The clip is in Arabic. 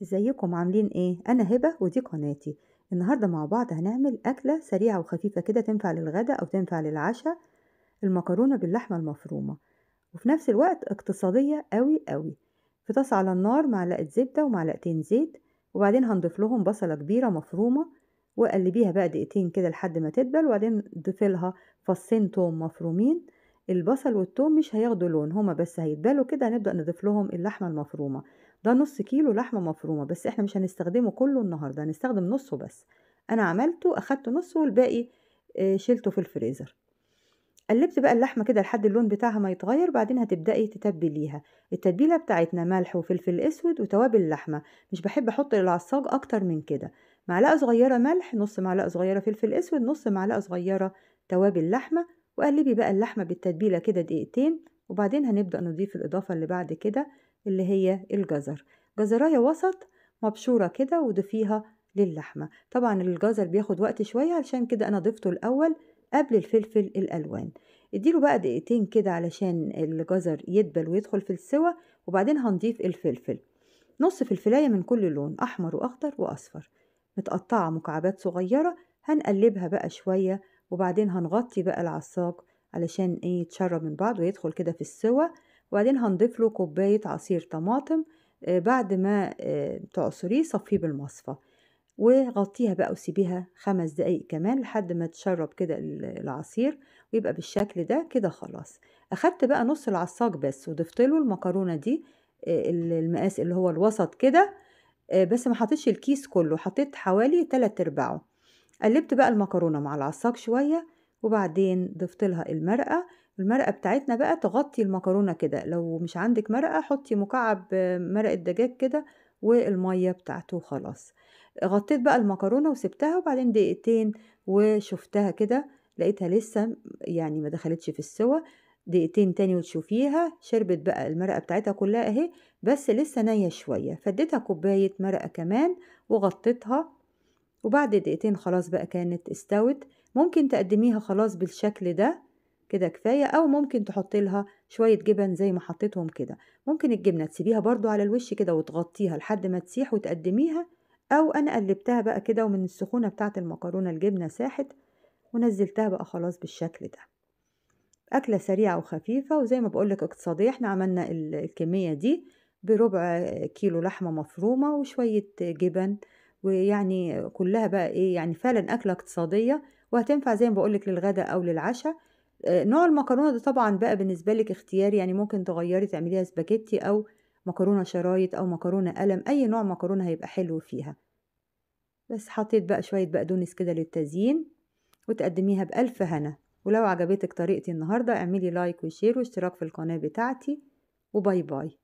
ازيكم عاملين ايه؟ انا هبة ودي قناتي. النهاردة مع بعض هنعمل اكلة سريعة وخفيفة كده تنفع للغدا او تنفع للعشاء. المكرونة باللحمة المفرومة، وفي نفس الوقت اقتصادية قوي قوي. في طاسة على النار معلقة زبدة ومعلقتين زيت، وبعدين هنضيف لهم بصلة كبيرة مفرومة وقلبيها بقى دقيقتين كده لحد ما تدبل، وبعدين ضيفي لها فصين توم مفرومين. البصل والثوم مش هياخدوا لون، هما بس هيتبالوا كده. هنبدأ نضيف لهم اللحمة المفرومة. ده نص كيلو لحمة مفرومة، بس احنا مش هنستخدمه كله النهاردة، هنستخدم نصه بس. انا عملته اخدت نصه والباقي شيلته في الفريزر. قلبت بقى اللحمة كده لحد اللون بتاعها ما يتغير، بعدين هتبدأي تتبليها. التتبيلة بتاعتنا ملح وفلفل اسود وتوابل اللحمة. مش بحب احط للعصاج اكتر من كده. معلقة صغيرة ملح، نص معلقة صغيرة فلفل اسود، نص معلقة صغيرة توابل لحمة. وقلبي بقى اللحمة بالتتبيلة كده دقيقتين، وبعدين هنبدأ نضيف الإضافة اللي بعد كده اللي هي الجزر. جزراية وسط مبشورة كده وضيفيها للحمة. طبعا الجزر بياخد وقت شوية، علشان كده أنا ضفته الأول قبل الفلفل الألوان. اديله بقى دقيقتين كده علشان الجزر يدبل ويدخل في السوا، وبعدين هنضيف الفلفل. نص فلفلاية من كل لون، أحمر وأخضر وأصفر، متقطعة مكعبات صغيرة. هنقلبها بقى شوية، وبعدين هنغطي بقى العصاج علشان ايه يتشرب من بعض ويدخل كده في السوا. وبعدين هنضيف له كوباية عصير طماطم. بعد ما تعصريه صفيه بالمصفى، وغطيها بقى وسيبيها 5 دقايق كمان لحد ما تشرب كده العصير، ويبقى بالشكل ده كده خلاص. اخدت بقى نص العصاج بس وضفت له المكرونة دي، المقاس اللي هو الوسط كده. بس ما حطيتش الكيس كله، حطيت حوالي 3/4. قلبت بقى المكرونة مع العصاج شوية، وبعدين ضفت لها المرقة بتاعتنا بقى تغطي المكرونة كده. لو مش عندك مرقة حطي مكعب مرقة دجاج كده والمية بتاعته خلاص. غطيت بقى المكرونة وسبتها، وبعدين دقيقتين وشفتها كده لقيتها لسه يعني ما دخلتش في السوا. دقيقتين تاني وتشوفيها شربت بقى المرقة بتاعتها كلها اهي، بس لسه نية شوية. فديتها كوباية مرقة كمان وغطيتها، وبعد دقيقتين خلاص بقى كانت استوت. ممكن تقدميها خلاص بالشكل ده كده كفاية، او ممكن تحطي لها شوية جبن زي ما حطيتهم كده. ممكن الجبنة تسيبيها برضو على الوش كده وتغطيها لحد ما تسيح وتقدميها، او انا قلبتها بقى كده ومن السخونة بتاعة المكرونة الجبنة ساحت ونزلتها بقى خلاص بالشكل ده. أكلة سريعة وخفيفة، وزي ما بقولك اقتصادية. احنا عملنا الكمية دي بربع كيلو لحمة مفرومة وشوية جبن، ويعني كلها بقى ايه، يعني فعلا أكلة اقتصادية وهتنفع زي ما بقولك للغدا أو للعشاء. نوع المكرونة ده طبعا بقى بالنسبة لك اختياري، يعني ممكن تغيري تعمليها سباجيتي أو مكرونة شرايط أو مكرونة قلم. أي نوع مكرونة هيبقى حلو فيها. بس حطيت بقى شوية بقدونس كده للتزيين، وتقدميها بألف هنا. ولو عجبتك طريقتي النهاردة اعملي لايك وشير واشتراك في القناة بتاعتي، وباي باي.